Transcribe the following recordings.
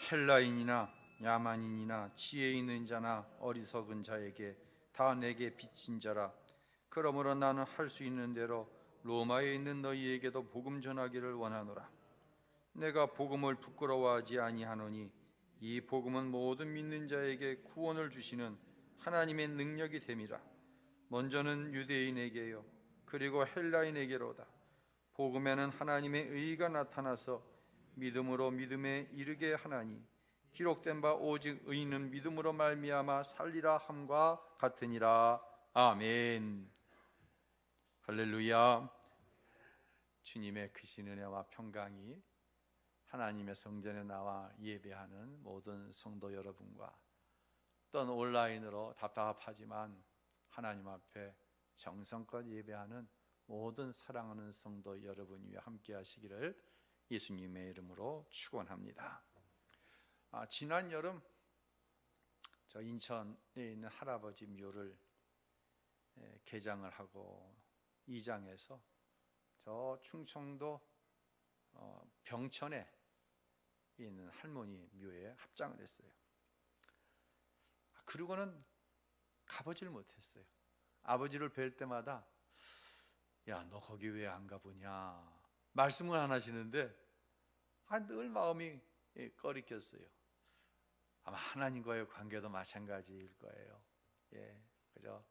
헬라인이나 야만인이나 지혜 있는 자나 어리석은 자에게 다 내게 빚진 자라. 그러므로 나는 할 수 있는 대로 로마에 있는 너희에게도 복음 전하기를 원하노라. 내가 복음을 부끄러워하지 아니하노니 이 복음은 모든 믿는 자에게 구원을 주시는 하나님의 능력이 됨이라. 먼저는 유대인에게요 그리고 헬라인에게로다. 복음에는 하나님의 의가 나타나서 믿음으로 믿음에 이르게 하나니 기록된 바 오직 의인은 믿음으로 말미암아 살리라 함과 같으니라. 아멘. 할렐루야. 주님의 크신 은혜와 평강이 하나님의 성전에 나와 예배하는 모든 성도 여러분과 또는 온라인으로 답답하지만 하나님 앞에 정성껏 예배하는 모든 사랑하는 성도 여러분 위에 함께 하시기를 예수님의 이름으로 축원합니다. 지난 여름 저 인천에 있는 할아버지 묘를 개장을 하고 이장해서 저 충청도 병천에 있는 할머니 묘에 합장을 했어요. 그러고는 가보질 못했어요. 아버지를 뵐 때마다 야, 너 거기 왜 안 가보냐 말씀을 안 하시는데 늘 마음이 꺼리꼈어요. 아마 하나님과의 관계도 마찬가지일 거예요. 그죠?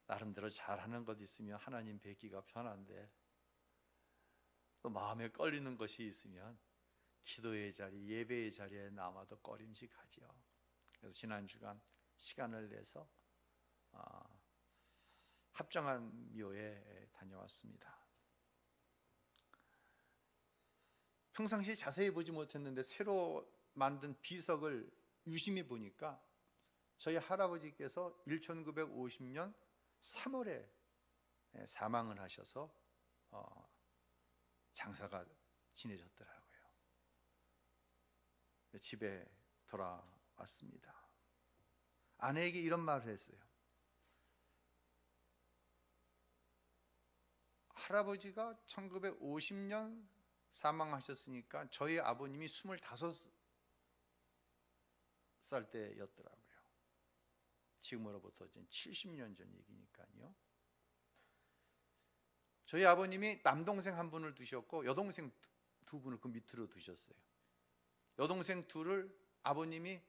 나름대로 잘하는 것 있으면 하나님 뵙기가 편한데 또 마음에 걸리는 것이 있으면 기도의 자리, 예배의 자리에 남아도 꺼림직하지요. 그래서 지난 주간 시간을 내서 합정한 묘에 다녀왔습니다. 평상시에 자세히 보지 못했는데 새로 만든 비석을 유심히 보니까 저희 할아버지께서 1950년 3월에 사망을 하셔서 장사가 지내셨더라고요. 집에 돌아왔습니다. 아내에게 이런 말을 했어요. 할아버지가 1950년 사망하셨으니까 저희 아버님이 25살 때였더라고요. 지금으로부터 70년 전 얘기니까요. 저희 아버님이 남동생 한 분을 두셨고 여동생 두 분을 그 밑으로 두셨어요. 여동생 둘을 아버님이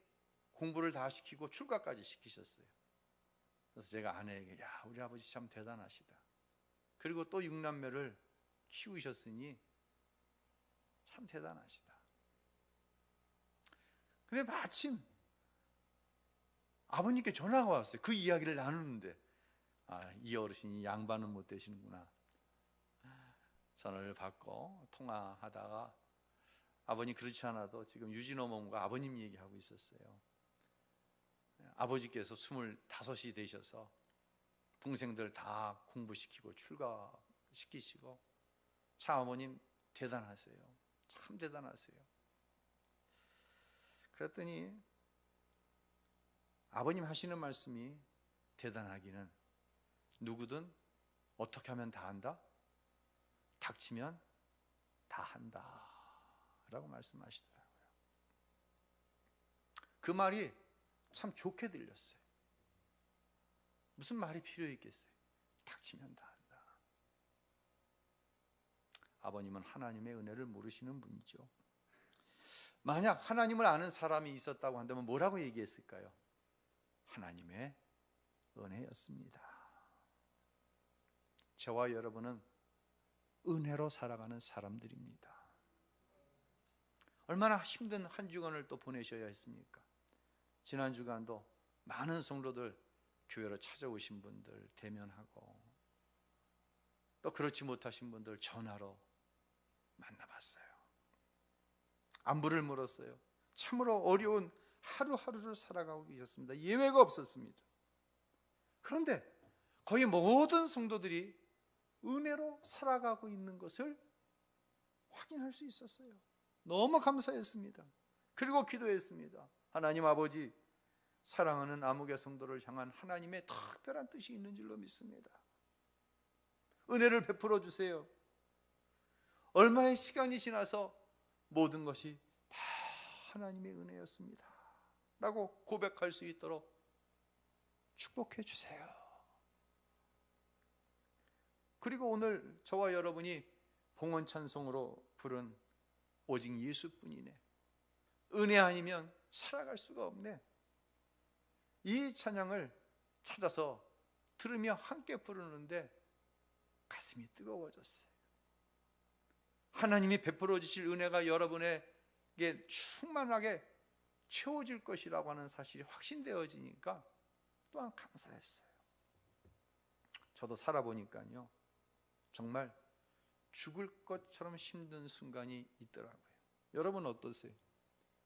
공부를 다 시키고 출가까지 시키셨어요. 그래서 제가 아내에게 야, 우리 아버지 참 대단하시다. 그리고 또 6남매를 키우셨으니 참 대단하시다. 근데 마침 아버님께 전화가 왔어요. 그 이야기를 나누는데 이 어르신이 양반은 못 되시는구나. 전화를 받고 통화하다가 아버님 그렇지 않아도 지금 유진호 몸과 아버님 얘기하고 있었어요. 아버지께서 25이 되셔서 동생들 다 공부시키고 출가시키시고 참 어머님 대단하세요. 참 대단하세요. 그랬더니 아버님 하시는 말씀이 대단하기는 누구든 어떻게 하면 다 한다? 닥치면 다 한다 라고 말씀하시더라고요. 그 말이 참 좋게 들렸어요. 무슨 말이 필요 있겠어요? 닥치면 다 한다. 아버님은 하나님의 은혜를 모르시는 분이죠. 만약 하나님을 아는 사람이 있었다고 한다면 뭐라고 얘기했을까요? 하나님의 은혜였습니다. 저와 여러분은 은혜로 살아가는 사람들입니다. 얼마나 힘든 한 주간을 또 보내셔야 했습니까? 지난 주간도 많은 성도들 교회로 찾아오신 분들 대면하고 또 그렇지 못하신 분들 전화로 만나봤어요. 안부를 물었어요. 참으로 어려운 하루하루를 살아가고 계셨습니다. 예외가 없었습니다. 그런데 거의 모든 성도들이 은혜로 살아가고 있는 것을 확인할 수 있었어요. 너무 감사했습니다. 그리고 기도했습니다. 하나님 아버지, 사랑하는 아무개 성도를 향한 하나님의 특별한 뜻이 있는 줄로 믿습니다. 은혜를 베풀어 주세요. 얼마의 시간이 지나서 모든 것이 다 하나님의 은혜였습니다 라고 고백할 수 있도록 축복해 주세요. 그리고 오늘 저와 여러분이 봉헌 찬송으로 부른 오직 예수뿐이네, 은혜 아니면 살아갈 수가 없네, 이 찬양을 찾아서 들으며 함께 부르는데 가슴이 뜨거워졌어요. 하나님이 베풀어 주실 은혜가 여러분에게 충만하게 채워질 것이라고 하는 사실이 확신되어지니까 또한 감사했어요. 저도 살아보니까요, 정말 죽을 것처럼 힘든 순간이 있더라고요. 여러분 어떠세요?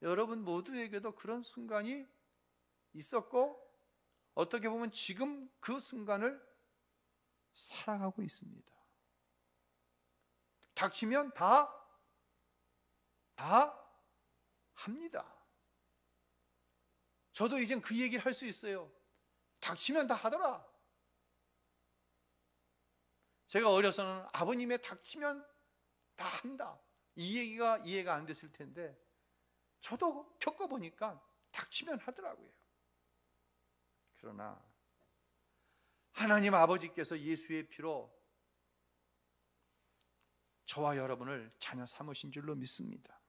여러분 모두에게도 그런 순간이 있었고, 어떻게 보면 지금 그 순간을 살아가고 있습니다. 닥치면 다 합니다. 저도 이젠 그 얘기를 할 수 있어요. 닥치면 다 하더라. 제가 어려서는 아버님의 닥치면 다 한다, 이 얘기가 이해가 안 됐을 텐데 저도 겪어보니까 닥치면 하더라고요. 그러나 하나님 아버지께서 예수의 피로 저와 여러분을 자녀 삼으신 줄로 믿습니다.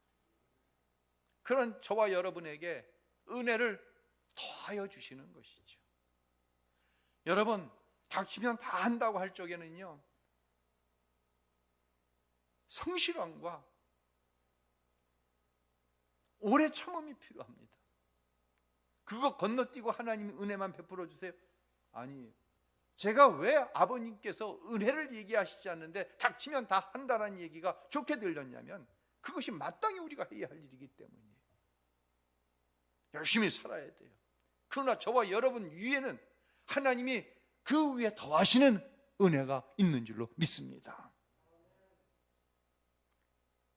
그런 저와 여러분에게 은혜를 더하여 주시는 것이죠. 여러분, 닥치면 다 한다고 할 적에는요, 성실함과 오래 참음이 필요합니다. 그거 건너뛰고 하나님이 은혜만 베풀어 주세요? 아니에요. 제가 왜 아버님께서 은혜를 얘기하시지 않는데 닥치면 다 한다는 얘기가 좋게 들렸냐면, 그것이 마땅히 우리가 해야 할 일이기 때문이에요. 열심히 살아야 돼요. 그러나 저와 여러분 위에는 하나님이 그 위에 더하시는 은혜가 있는 줄로 믿습니다.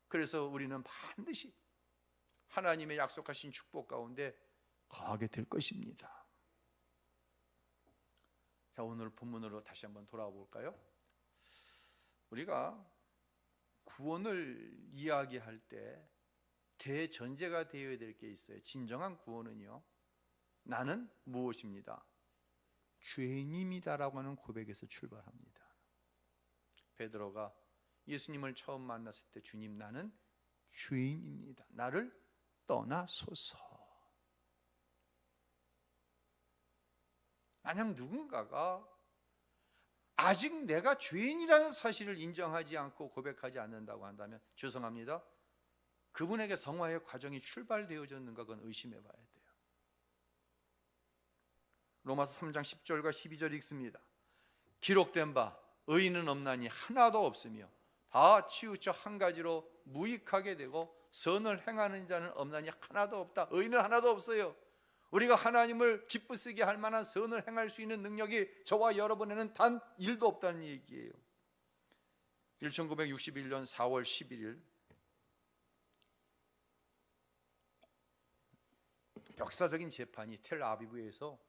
그래서 우리는 반드시 하나님의 약속하신 축복 가운데 거하게 될 것입니다. 자, 오늘 본문으로 다시 한번 돌아와 볼까요? 우리가 구원을 이야기할 때 대전제가 되어야 될 게 있어요. 진정한 구원은요, 나는 무엇입니다? 죄인입니다라고 하는 고백에서 출발합니다. 베드로가 예수님을 처음 만났을 때, 주님, 나는 죄인입니다, 나를 떠나소서. 만약 누군가가 아직 내가 죄인이라는 사실을 인정하지 않고 고백하지 않는다고 한다면 죄송합니다, 그분에게 성화의 과정이 출발되어졌는가, 그건 의심해 봐야 돼요. 로마서 3장 10절과 12절 읽습니다. 기록된 바 의인은 없나니 하나도 없으며 다 치우쳐 한 가지로 무익하게 되고 선을 행하는 자는 없나니 하나도 없다. 의인은 하나도 없어요. 우리가 하나님을 기쁘시게 할 만한 선을 행할 수 있는 능력이 저와 여러분에는 단 1도 없다는 얘기예요. 1961년 4월 11일 역사적인 재판이 텔아비브에서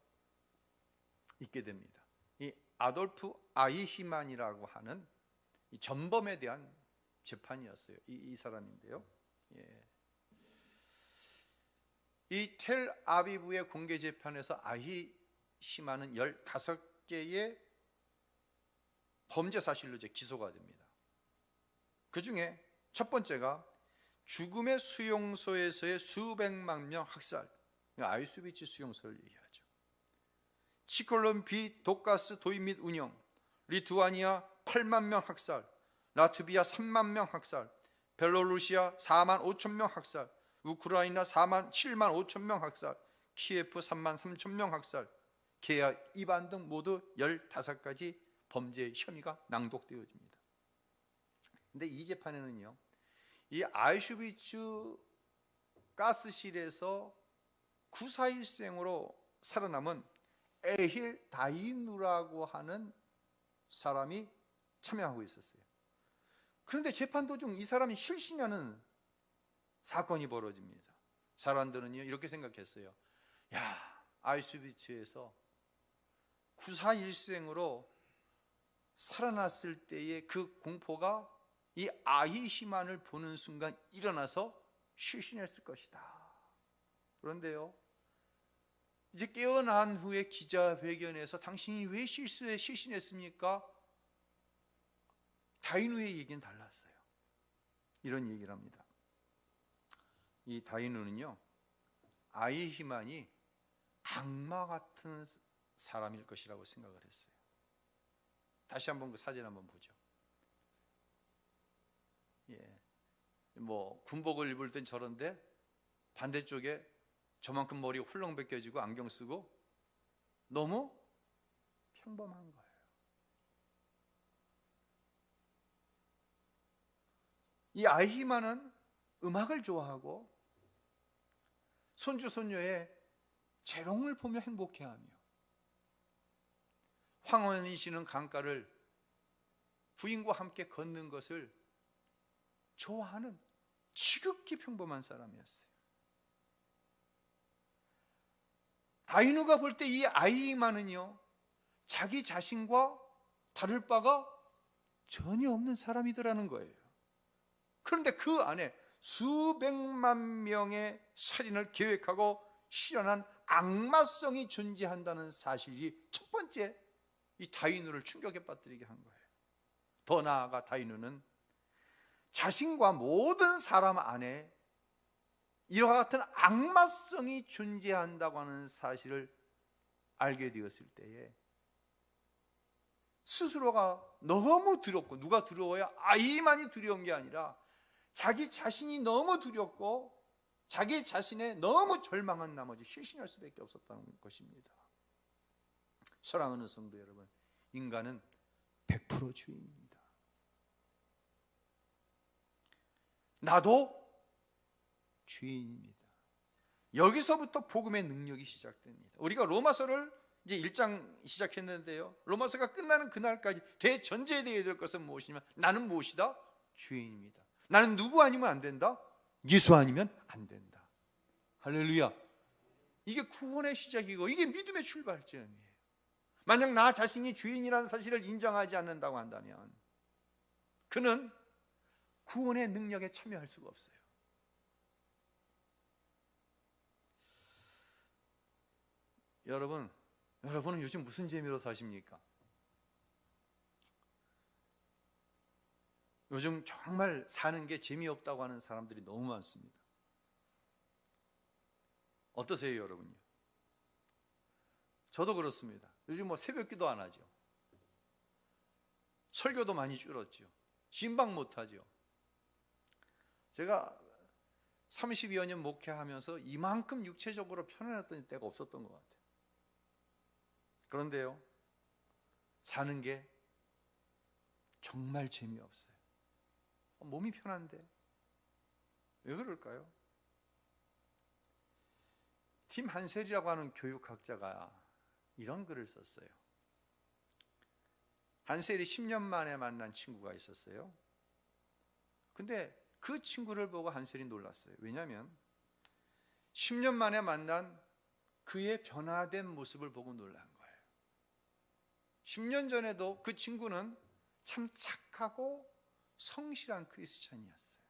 있게 됩니다. 이 아돌프 아이히만이라고 하는 이 전범에 대한 재판이었어요. 이 사람인데요. 이 텔아비브의 공개 재판에서 아히시만은 15개의 범죄 사실로 이제 기소가 됩니다. 그 중에 첫 번째가 죽음의 수용소에서의 수백만 명 학살, 아우슈비츠 수용소를 얘기하죠. 치콜롬비 독가스 도입 및 운영, 리투아니아 8만 명 학살, 라트비아 3만 명 학살, 벨로루시아 4만 5천 명 학살, 우크라이나 7만 5천 명 학살, 키예프 3만 3천 명 학살, 계약 위반 등 모두 15가지 범죄 혐의가 낭독되어집니다. 근데 이 재판에는요, 이 아우슈비츠 가스실에서 구사일생으로 살아남은 에힐 다이누라고 하는 사람이 참여하고 있었어요. 그런데 재판 도중 이 사람이 실신하는 사건이 벌어집니다. 사람들은요, 이렇게 생각했어요. 야, 아우슈비츠에서 구사일생으로 살아났을 때의 그 공포가 이 아히시만을 보는 순간 일어나서 실신했을 것이다. 그런데요, 이제 깨어난 후에 기자회견에서 당신이 왜 실신했습니까? 다이누의 얘기는 달랐어요. 이런 얘기를 합니다. 이 다이누는요, 아히만이 악마 같은 사람일 것이라고 생각을 했어요. 다시 한번 그 사진 한번 보죠. 뭐 군복을 입을 땐 저런데 반대쪽에 저만큼 머리가 훌렁 벗겨지고 안경 쓰고 너무 평범한 거예요. 이 아히만은 음악을 좋아하고 손주 손녀의 재롱을 보며 행복해하며 황혼이 지는 강가를 부인과 함께 걷는 것을 좋아하는 지극히 평범한 사람이었어요. 다이누가 볼 때 이 아히만은요, 자기 자신과 다를 바가 전혀 없는 사람이더라는 거예요. 그런데 그 안에 수백만 명의 살인을 계획하고 실현한 악마성이 존재한다는 사실이 첫 번째 이 다이누를 충격에 빠뜨리게 한 거예요. 더 나아가 다이누는 자신과 모든 사람 안에 이와 같은 악마성이 존재한다고 하는 사실을 알게 되었을 때에 스스로가 너무 두렵고, 누가 두려워야 아이만이 두려운 게 아니라 자기 자신이 너무 두렵고 자기 자신에 너무 절망한 나머지 실신할 수밖에 없었다는 것입니다. 사랑하는 성도 여러분, 인간은 100% 죄인입니다. 나도 죄인입니다. 여기서부터 복음의 능력이 시작됩니다. 우리가 로마서를 이제 1장 시작했는데요, 로마서가 끝나는 그날까지 대전제되어야 될 것은 무엇이냐면, 나는 무엇이다? 죄인입니다. 나는 누구 아니면 안 된다? 예수 아니면 안 된다. 할렐루야. 이게 구원의 시작이고 이게 믿음의 출발점이에요. 만약 나 자신이 죄인이라는 사실을 인정하지 않는다고 한다면 그는 구원의 능력에 참여할 수가 없어요. 여러분은 요즘 무슨 재미로 사십니까? 요즘 정말 사는 게 재미없다고 하는 사람들이 너무 많습니다. 어떠세요, 여러분요? 저도 그렇습니다. 요즘 뭐 새벽기도 안 하죠. 설교도 많이 줄었죠. 신방 못 하죠. 제가 32여 년 목회하면서 이만큼 육체적으로 편안했던 때가 없었던 것 같아요. 그런데요, 사는 게 정말 재미없어요. 몸이 편한데 왜 그럴까요? 팀 한셀이라고 하는 교육학자가 이런 글을 썼어요. 한셀이 10년 만에 만난 친구가 있었어요. 근데 그 친구를 보고 한셀이 놀랐어요. 왜냐하면 10년 만에 만난 그의 변화된 모습을 보고 놀란 거예요. 10년 전에도 그 친구는 참 착하고 성실한 크리스찬이었어요.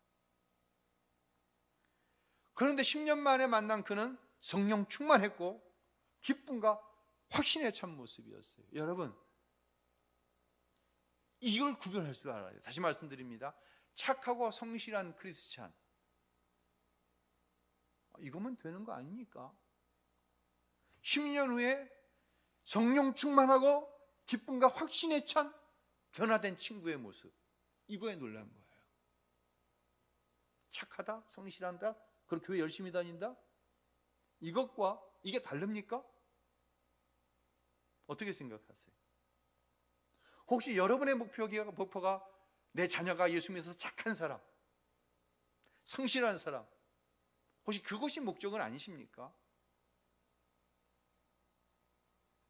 그런데 10년 만에 만난 그는 성령 충만했고 기쁨과 확신에 찬 모습이었어요. 여러분, 이걸 구별할 줄 알아야 돼요. 다시 말씀드립니다. 착하고 성실한 크리스찬, 이거면 되는 거 아닙니까? 10년 후에 성령 충만하고 기쁨과 확신에 찬 변화된 친구의 모습, 이거에 놀란 거예요. 착하다, 성실한다, 그리고 교회 열심히 다닌다, 이것과 이게 다릅니까? 어떻게 생각하세요? 혹시 여러분의 목표가 내 자녀가 예수 믿어서 착한 사람, 성실한 사람, 혹시 그것이 목적은 아니십니까?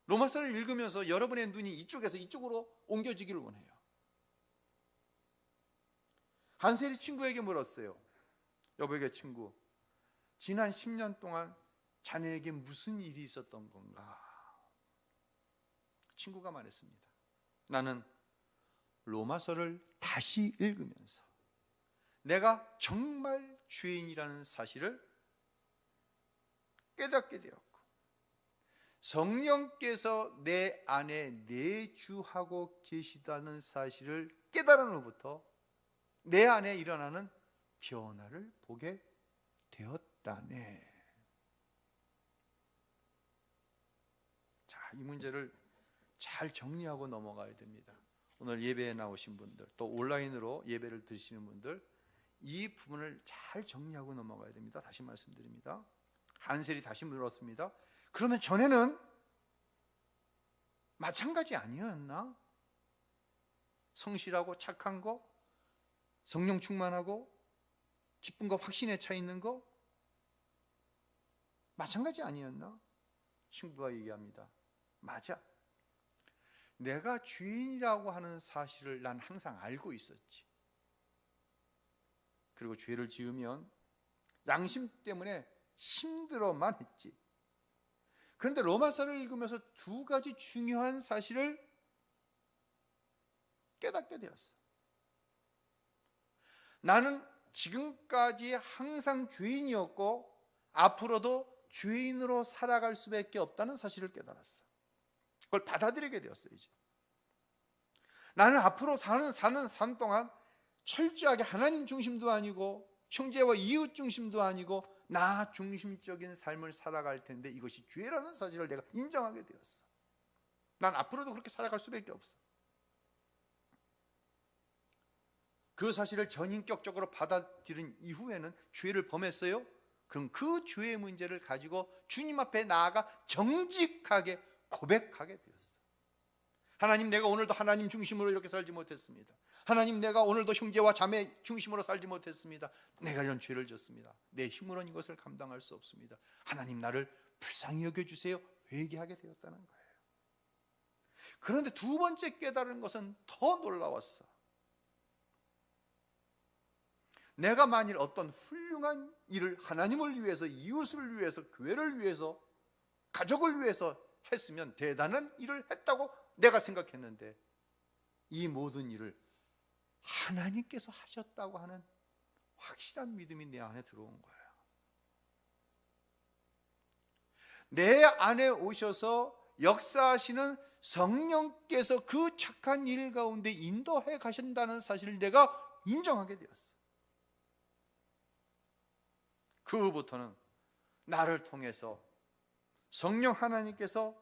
로마서를 읽으면서 여러분의 눈이 이쪽에서 이쪽으로 옮겨지기를 원해요. 한셀이 친구에게 물었어요. 여보에게 친구, 지난 10년 동안 자네에게 무슨 일이 있었던 건가? 친구가 말했습니다. 나는 로마서를 다시 읽으면서 내가 정말 죄인이라는 사실을 깨닫게 되었고, 성령께서 내 안에 내주하고 계시다는 사실을 깨달은 후부터 내 안에 일어나는 변화를 보게 되었다네. 자, 이 문제를 잘 정리하고 넘어가야 됩니다. 오늘 예배에 나오신 분들, 또 온라인으로 예배를 드시는 분들, 이 부분을 잘 정리하고 넘어가야 됩니다. 다시 말씀드립니다. 한셀이 다시 물었습니다. 그러면 전에는 마찬가지 아니었나? 성실하고 착한 거, 성령 충만하고 기쁨과 확신에 차 있는 거 마찬가지 아니었나? 친구가 얘기합니다. 맞아. 내가 죄인이라고 하는 사실을 난 항상 알고 있었지. 그리고 죄를 지으면 양심 때문에 힘들어만 했지. 그런데 로마서를 읽으면서 두 가지 중요한 사실을 깨닫게 되었어. 나는 지금까지 항상 죄인이었고 앞으로도 죄인으로 살아갈 수밖에 없다는 사실을 깨달았어. 그걸 받아들이게 되었어요. 이제 나는 앞으로 사는 삶 동안 철저하게 하나님 중심도 아니고 형제와 이웃 중심도 아니고 나 중심적인 삶을 살아갈 텐데 이것이 죄라는 사실을 내가 인정하게 되었어. 난 앞으로도 그렇게 살아갈 수밖에 없어. 그 사실을 전인격적으로 받아들인 이후에는 죄를 범했어요? 그럼 그 죄의 문제를 가지고 주님 앞에 나아가 정직하게 고백하게 되었어. 하나님, 내가 오늘도 하나님 중심으로 이렇게 살지 못했습니다. 하나님, 내가 오늘도 형제와 자매 중심으로 살지 못했습니다. 내가 이런 죄를 졌습니다. 내 힘으로는 이것을 감당할 수 없습니다. 하나님, 나를 불쌍히 여겨주세요. 회개하게 되었다는 거예요. 그런데 두 번째 깨달은 것은 더 놀라웠어. 내가 만일 어떤 훌륭한 일을 하나님을 위해서, 이웃을 위해서, 교회를 위해서, 가족을 위해서 했으면 대단한 일을 했다고 내가 생각했는데 이 모든 일을 하나님께서 하셨다고 하는 확실한 믿음이 내 안에 들어온 거야. 내 안에 오셔서 역사하시는 성령께서 그 착한 일 가운데 인도해 가신다는 사실을 내가 인정하게 되었어. 그 후부터는 나를 통해서 성령 하나님께서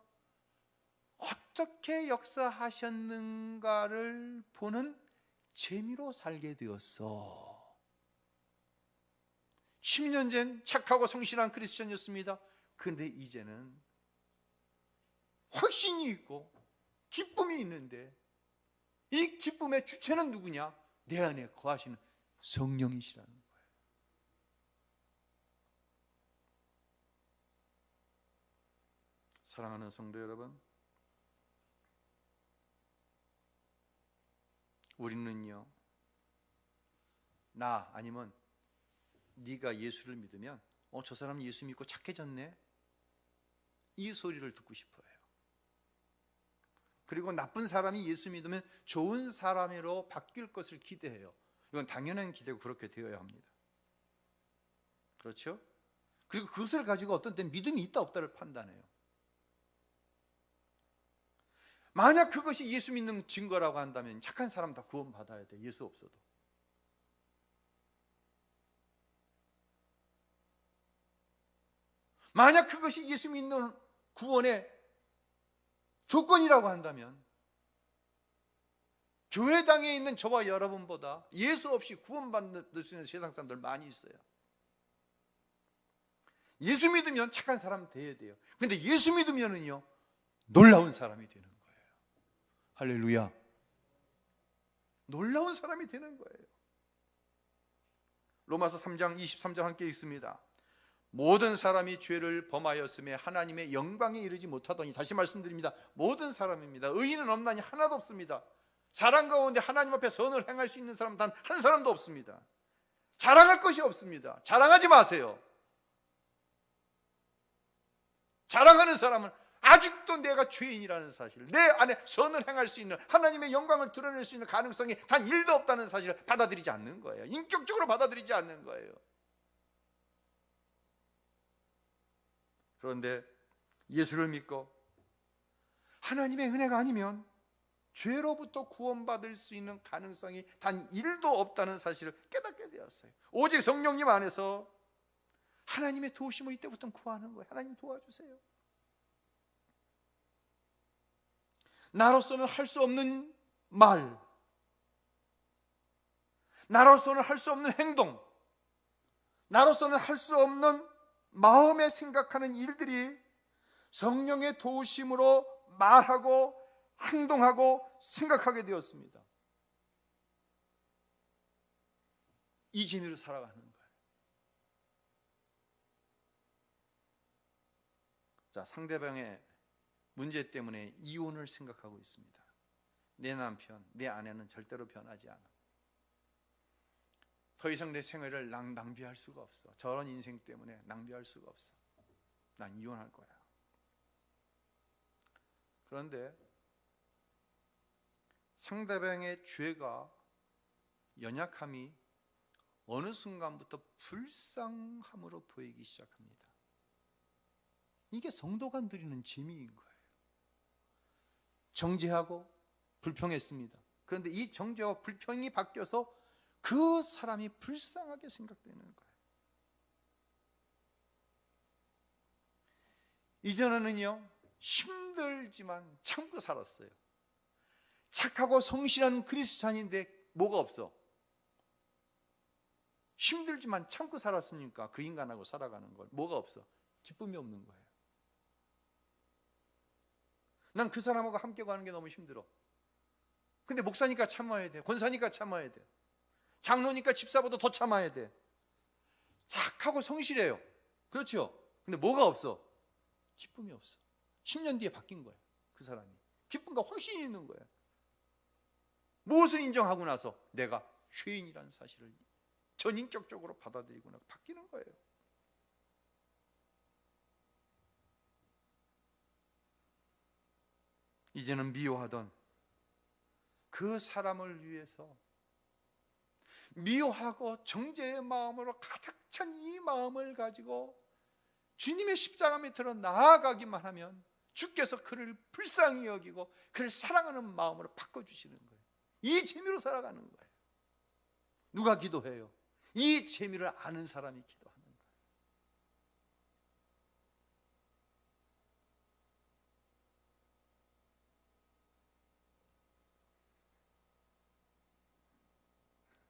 어떻게 역사하셨는가를 보는 재미로 살게 되었어. 10년 전 착하고 성실한 크리스천이었습니다. 그런데 이제는 확신이 있고 기쁨이 있는데 이 기쁨의 주체는 누구냐? 내 안에 거하시는 성령이시라는 거예요. 사랑하는 성도 여러분, 우리는요, 나 아니면 네가 예수를 믿으면 저 사람 예수 믿고 착해졌네, 이 소리를 듣고 싶어요. 그리고 나쁜 사람이 예수 믿으면 좋은 사람으로 바뀔 것을 기대해요. 이건 당연한 기대고 그렇게 되어야 합니다. 그렇죠? 그리고 그것을 가지고 어떤 때 믿음이 있다 없다를 판단해요. 만약 그것이 예수 믿는 증거라고 한다면 착한 사람 다 구원받아야 돼. 예수 없어도. 만약 그것이 예수 믿는 구원의 조건이라고 한다면 교회당에 있는 저와 여러분보다 예수 없이 구원받을 수 있는 세상 사람들 많이 있어요. 예수 믿으면 착한 사람 돼야 돼요. 그런데 예수 믿으면은요, 놀라운 사람이 되는 거예요. 할렐루야. 놀라운 사람이 되는 거예요. 로마서 3장 23절 함께 읽습니다. 모든 사람이 죄를 범하였음에 하나님의 영광에 이르지 못하더니, 다시 말씀드립니다. 모든 사람입니다. 의인은 없나니 하나도 없습니다. 사람 가운데 하나님 앞에 선을 행할 수 있는 사람 단 한 사람도 없습니다. 자랑할 것이 없습니다. 자랑하지 마세요. 자랑하는 사람은 아직도 내가 죄인이라는 사실, 내 안에 선을 행할 수 있는, 하나님의 영광을 드러낼 수 있는 가능성이 단 1도 없다는 사실을 받아들이지 않는 거예요. 인격적으로 받아들이지 않는 거예요. 그런데 예수를 믿고 하나님의 은혜가 아니면 죄로부터 구원받을 수 있는 가능성이 단 1도 없다는 사실을 깨닫게 되었어요. 오직 성령님 안에서 하나님의 도우심을 이때부터 구하는 거예요. 하나님 도와주세요. 나로서는 할 수 없는 말, 나로서는 할 수 없는 행동, 나로서는 할 수 없는 마음에 생각하는 일들이 성령의 도우심으로 말하고 행동하고 생각하게 되었습니다. 이 재미로 살아가는 거예요. 자, 상대방의 문제 때문에 이혼을 생각하고 있습니다. 내 남편, 내 아내는 절대로 변하지 않아. 더 이상 내 생애를 낭비할 수가 없어. 저런 인생 때문에 낭비할 수가 없어. 난 이혼할 거야. 그런데 상대방의 죄가, 연약함이 어느 순간부터 불쌍함으로 보이기 시작합니다. 이게 성도가 누리는 재미인 거예요. 정죄하고 불평했습니다. 그런데 이 정죄와 불평이 바뀌어서 그 사람이 불쌍하게 생각되는 거예요. 이전에는요, 힘들지만 참고 살았어요. 착하고 성실한 그리스도인인데 뭐가 없어? 힘들지만 참고 살았으니까 그 인간하고 살아가는 걸 뭐가 없어? 기쁨이 없는 거예요. 난 그 사람하고 함께 가는 게 너무 힘들어. 근데 목사니까 참아야 돼. 권사니까 참아야 돼. 장로니까 집사보다 더 참아야 돼. 착하고 성실해요. 그렇죠? 근데 뭐가 없어? 기쁨이 없어. 10년 뒤에 바뀐 거예요. 그 사람이 기쁨과 확신이 있는 거예요. 무엇을 인정하고 나서 내가 죄인이라는 사실을 전인격적으로 받아들이고 나서 바뀌는 거예요. 이제는 미워하던 그 사람을 위해서 미워하고 정죄의 마음으로 가득 찬 이 마음을 가지고 주님의 십자가 밑으로 나아가기만 하면 주께서 그를 불쌍히 여기고 그를 사랑하는 마음으로 바꿔주시는 거예요. 이 재미로 살아가는 거예요. 누가 기도해요? 이 재미를 아는 사람이 기도하는 거예요.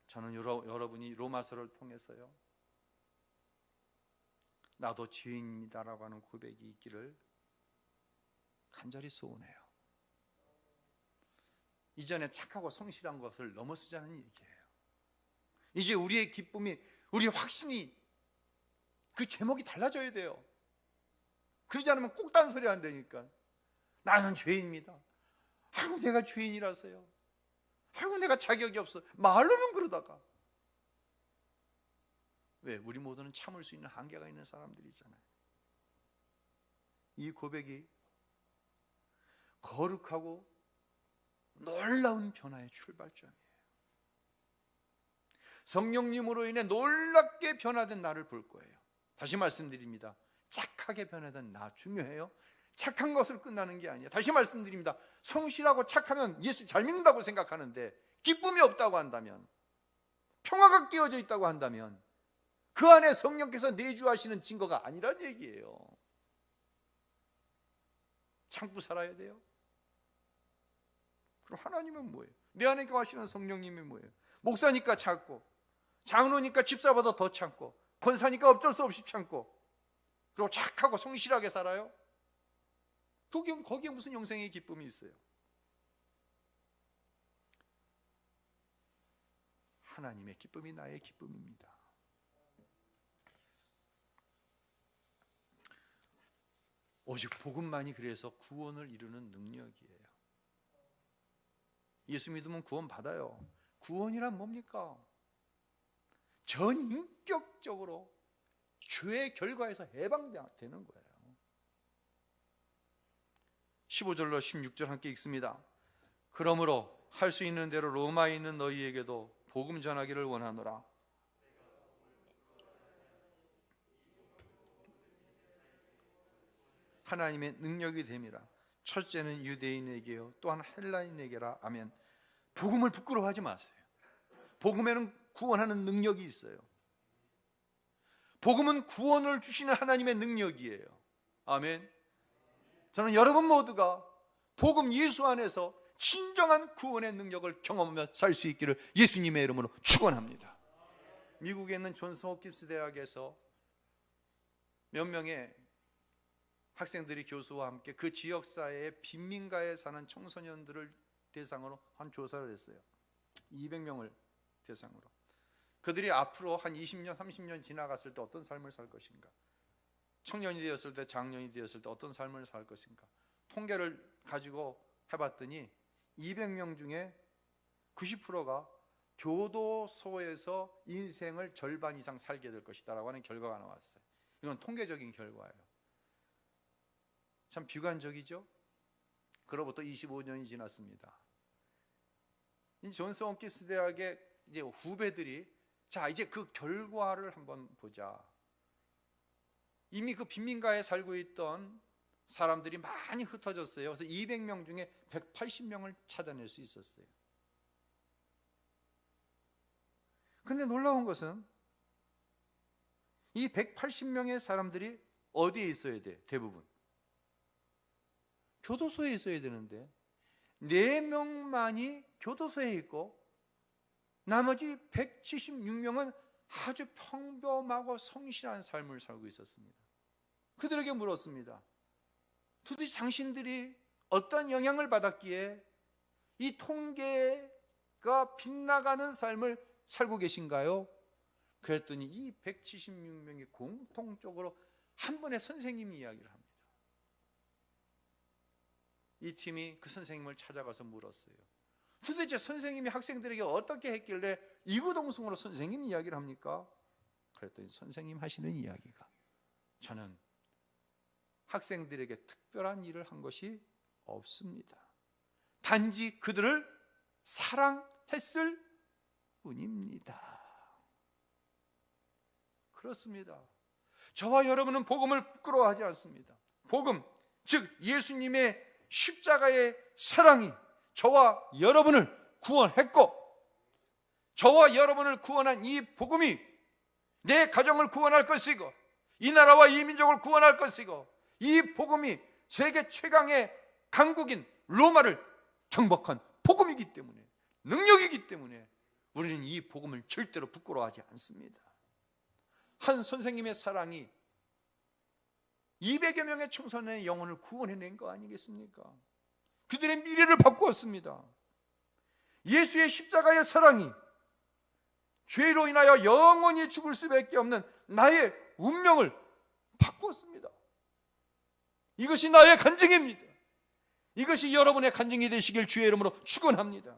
저는 여러분이 로마서를 통해서요, 나도 죄인입니다라고 하는 고백이 있기를 간절히 소원해요. 이전에 착하고 성실한 것을 넘어서자는 얘기예요. 이제 우리의 기쁨이, 우리의 확신이, 그 제목이 달라져야 돼요. 그러지 않으면 꼭 딴 소리 안 되니까. 나는 죄인입니다. 아이고 내가 죄인이라서요. 아이고 내가 자격이 없어. 말로는 그러다가. 왜? 우리 모두는 참을 수 있는 한계가 있는 사람들이잖아요. 이 고백이 거룩하고 놀라운 변화의 출발점이에요. 성령님으로 인해 놀랍게 변화된 나를 볼 거예요. 다시 말씀드립니다. 착하게 변화된 나 중요해요. 착한 것으로 끝나는 게 아니에요. 다시 말씀드립니다. 성실하고 착하면 예수 잘 믿는다고 생각하는데 기쁨이 없다고 한다면, 평화가 끼어져 있다고 한다면 그 안에 성령께서 내주하시는 증거가 아니란 얘기예요. 참고 살아야 돼요. 그럼 하나님은 뭐예요? 내 안에 거하시는 성령님이 뭐예요? 목사니까 참고, 장로니까 집사보다 더 참고, 권사니까 어쩔 수 없이 참고, 그리고 착하고 성실하게 살아요? 거기에 무슨 영생의 기쁨이 있어요? 하나님의 기쁨이 나의 기쁨입니다. 오직 복음만이 그래서 구원을 이루는 능력이에요. 예수 믿으면 구원 받아요. 구원이란 뭡니까? 전인격적으로 죄의 결과에서 해방되는 거예요. 15절로 16절 함께 읽습니다. 그러므로 할 수 있는 대로 로마에 있는 너희에게도 복음 전하기를 원하노라. 하나님의 능력이 됨이라. 첫째는 유대인에게요 또한 헬라인에게라. 아멘. 복음을 부끄러워하지 마세요. 복음에는 구원하는 능력이 있어요. 복음은 구원을 주시는 하나님의 능력이에요. 아멘. 저는 여러분 모두가 복음 예수 안에서 진정한 구원의 능력을 경험하며 살 수 있기를 예수님의 이름으로 축원합니다. 미국에 있는 존스 홉킨스 대학에서 몇 명의 학생들이 교수와 함께 그 지역사회의 빈민가에 사는 청소년들을 대상으로 한 조사를 했어요. 200명을 대상으로. 그들이 앞으로 한 20년, 30년 지나갔을 때 어떤 삶을 살 것인가, 청년이 되었을 때, 장년이 되었을 때 어떤 삶을 살 것인가, 통계를 가지고 해봤더니 200명 중에 90%가 교도소에서 인생을 절반 이상 살게 될 것이다 라고 하는 결과가 나왔어요. 이건 통계적인 결과예요. 참 비관적이죠? 그로부터 25년이 지났습니다. 이 존스 홉킨스 대학의 이제 후배들이 자 이제 그 결과를 한번 보자. 이미 그 빈민가에 살고 있던 사람들이 많이 흩어졌어요. 그래서 200명 중에 180명을 찾아낼 수 있었어요. 그런데 놀라운 것은 이 180명의 사람들이 어디에 있어야 돼? 대부분 교도소에 있어야 되는데 4명만이 교도소에 있고 나머지 176명은 아주 평범하고 성실한 삶을 살고 있었습니다. 그들에게 물었습니다. 도대체 당신들이 어떤 영향을 받았기에 이 통계가 빗나가는 삶을 살고 계신가요? 그랬더니 이 176명이 공통적으로 한 분의 선생님이 이야기를 합니다. 이 팀이 그 선생님을 찾아가서 물었어요. 도대체 선생님이 학생들에게 어떻게 했길래 이구동성으로 선생님 이야기를 합니까? 그랬더니 선생님 하시는 이야기가 저는 학생들에게 특별한 일을 한 것이 없습니다. 단지 그들을 사랑했을 뿐입니다. 그렇습니다. 저와 여러분은 복음을 부끄러워하지 않습니다. 복음, 즉 예수님의 십자가의 사랑이 저와 여러분을 구원했고 저와 여러분을 구원한 이 복음이 내 가정을 구원할 것이고 이 나라와 이 민족을 구원할 것이고 이 복음이 세계 최강의 강국인 로마를 정복한 복음이기 때문에, 능력이기 때문에 우리는 이 복음을 절대로 부끄러워하지 않습니다. 한 선생님의 사랑이 200여 명의 청소년의 영혼을 구원해낸 거 아니겠습니까? 그들의 미래를 바꾸었습니다. 예수의 십자가의 사랑이 죄로 인하여 영원히 죽을 수밖에 없는 나의 운명을 바꾸었습니다. 이것이 나의 간증입니다. 이것이 여러분의 간증이 되시길 주의 이름으로 축원합니다.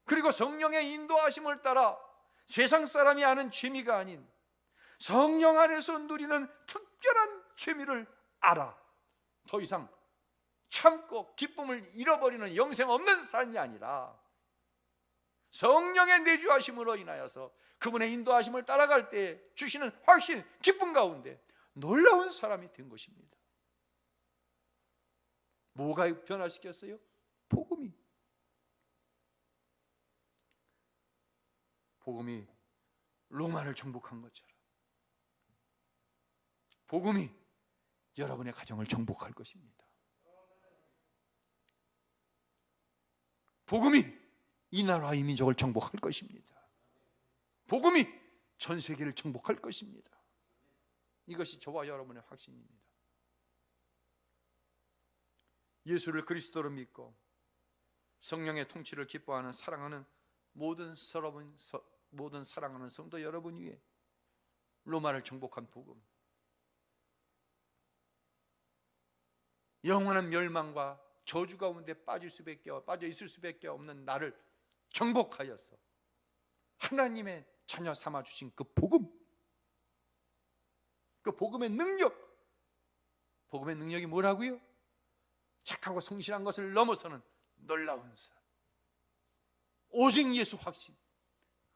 그리고 성령의 인도하심을 따라 세상 사람이 아는 재미가 아닌 성령 안에서 누리는 특별한 재미를 알아 더 이상 참고 기쁨을 잃어버리는 영생 없는 삶이 아니라 성령의 내주하심으로 인하여서 그분의 인도하심을 따라갈 때 주시는 확신, 기쁨 가운데 놀라운 사람이 된 것입니다. 뭐가 변화시켰어요? 복음이. 복음이 로마를 정복한 것처럼 복음이 여러분의 가정을 정복할 것입니다. 복음이 이 나라와 이 민족을 정복할 것입니다. 복음이 전 세계를 정복할 것입니다. 이것이 저와 여러분의 확신입니다. 예수를 그리스도로 믿고 성령의 통치를 기뻐하는 사랑하는 모든 사랑하는 성도 여러분 위에 로마를 정복한 복음, 영원한 멸망과 저주 가운데 빠져 있을 수밖에 없는 나를 정복하여서 하나님의 자녀 삼아 주신 그 복음, 그 복음의 능력. 복음의 능력이 뭐라고요? 착하고 성실한 것을 넘어서는 놀라운 삶, 오직 예수 확신,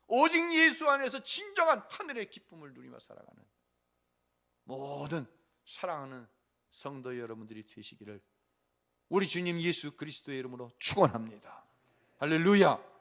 오직 예수 안에서 진정한 하늘의 기쁨을 누리며 살아가는 모든 사랑하는 성도 여러분들이 되시기를 우리 주님 예수 그리스도의 이름으로 축원합니다. 할렐루야.